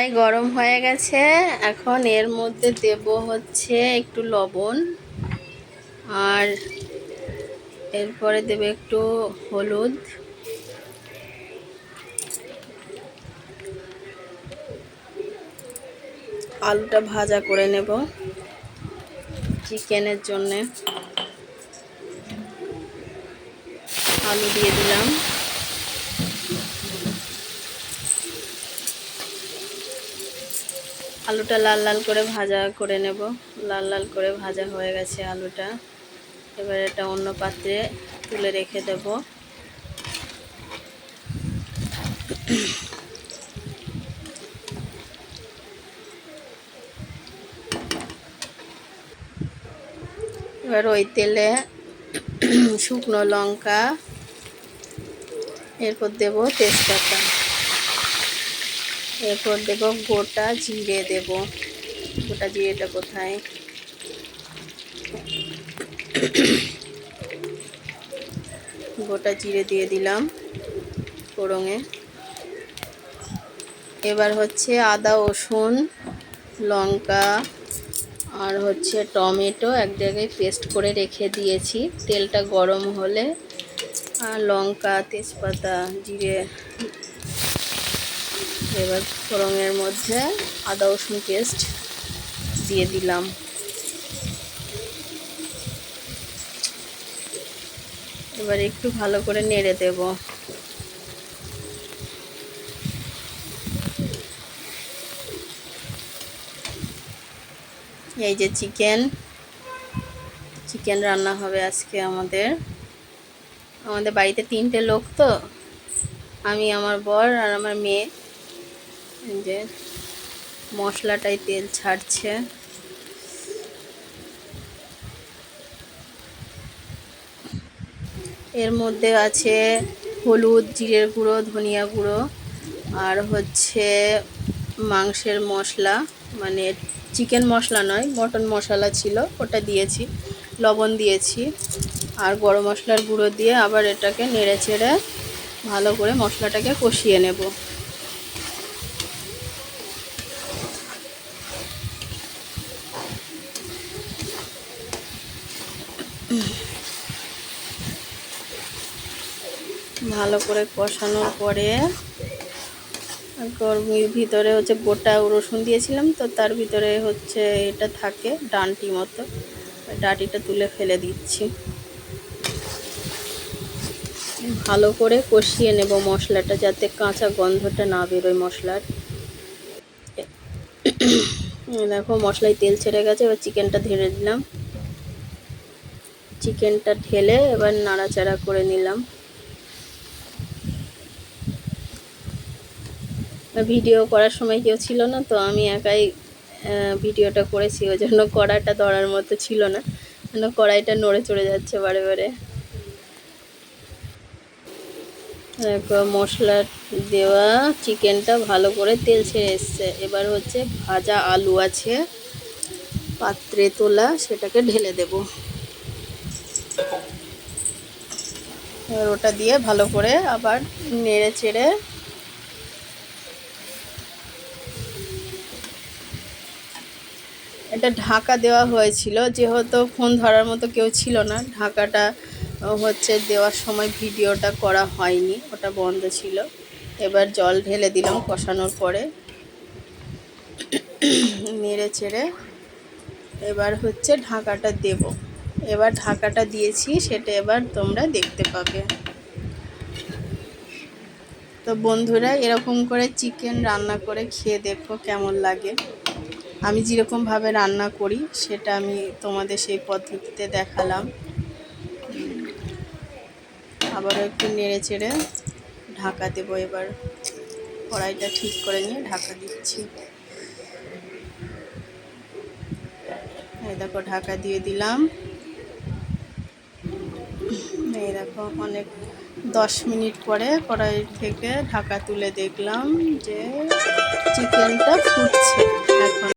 কড়াই গরম হয়ে গেছে। এখন এর মধ্যে দেব হচ্ছে একটু লবণ, আর এরপরে দেব একটু হলুদ, আলুটা ভাজা করে নেব চিকেনের জন্যে। আলু দিয়ে দিলাম, আলুটা লাল লাল করে ভাজা করে নেব। লাল লাল করে ভাজা হয়ে গেছে আলুটা। এবার এটা অন্য পাত্রে তুলে রেখে দেব। এবার ওই তেলে শুকনো লঙ্কা, এরপর দেব তেজপাতা, এরপর দেব গোটা জিরে দেব। গোটা জিরেটা কোথায়? গোটা জিরে দিয়ে দিলাম ফোড়নে। এবার হচ্ছে আদা, রসুন, লঙ্কা আর হচ্ছে টমেটো এক জায়গায় পেস্ট করে রেখে দিয়েছি। তেলটা গরম হলে আর লঙ্কা, তেজপাতা, জিরে, এবার ফোড়নের মধ্যে আদা রসুন পেস্ট দিয়ে দিলাম। এবার একটু ভালো করে নেড়ে দেব। এই যে চিকেন রান্না হবে আজকে আমাদের বাড়িতে 3টে লোক, তো আমি, আমার বর আর আমার মেয়ে। এই যে মশলাটাই তেল ছাড়ছে। এর মধ্যে আছে হলুদ, জিরের গুঁড়ো, ধনিয়া গুঁড়ো, আর হচ্ছে মাংসের মশলা, মানে চিকেন মশলা নয়, মটন মশলা ছিল, ওটা দিয়েছি, লবণ দিয়েছি, আর গরম মশলার গুঁড়ো দিয়ে আবার এটাকে নেড়ে চেড়ে ভালো করে মশলাটাকে কষিয়ে নেব। ভালো করে কষানোর পরে ভিতরে হচ্ছে গোটা রসুন দিয়েছিলাম, তো তার ভিতরে হচ্ছে এটা থাকে ডাঁটি মতো, ডাঁটিটা তুলে ফেলে দিচ্ছি। ভালো করে কষিয়ে নেব মশলাটা, যাতে কাঁচা গন্ধটা না বেরোয় মশলার। দেখো মশলায় তেল ছেড়ে গেছে। এবার চিকেনটা ঢেলে দিলাম। চিকেনটা ঢেলে এবার নাড়াচাড়া করে নিলাম। ভিডিও করার সময় কেউ ছিল না, তো আমি একাই ভিডিওটা করেছি, ওই জন্য কড়াইটা ধরার মতো ছিল না, কড়াইটা নড়ে চড়ে যাচ্ছে বারে বারে। মশলা দেওয়া চিকেনটা ভালো করে তেল ছেড়ে এসছে। এবার হচ্ছে ভাজা আলু আছে পাত্রে তোলা, সেটাকে ঢেলে দেব। এবার ওটা দিয়ে ভালো করে আবার নেড়ে চেড়ে এটা ঢাকা দেওয়া হয়েছিল, যেহেতু ফোন ধরার মতো কেউ ছিল না। ঢাকাটা হচ্ছে দেওয়ার সময় ভিডিওটা করা হয়নি, ওটা বন্ধ ছিল। এবার জল ঢেলে দিলাম কষানোর পরে, নেড়ে চেড়ে এবার হচ্ছে ঢাকাটা দেব। এবার ঢাকাটা দিয়েছি, সেটা এবার তোমরা দেখতে পাবে। তো বন্ধুরা, এরকম করে চিকেন রান্না করে খেয়ে দেখো কেমন লাগে। আমি যেরকমভাবে রান্না করি সেটা আমি তোমাদের সেই পদ্ধতিতে দেখালাম। আবারও একটু নেড়ে চেড়ে ঢাকা দেবো। এবার কড়াইটা ঠিক করে নিয়ে ঢাকা দিচ্ছি। এই দেখো ঢাকা দিয়ে দিলাম। এই দেখো অনেক 10 মিনিট পরে কড়াই থেকে ঢাকা তুলে দেখলাম যে চিকেনটা ফুটছে এখন।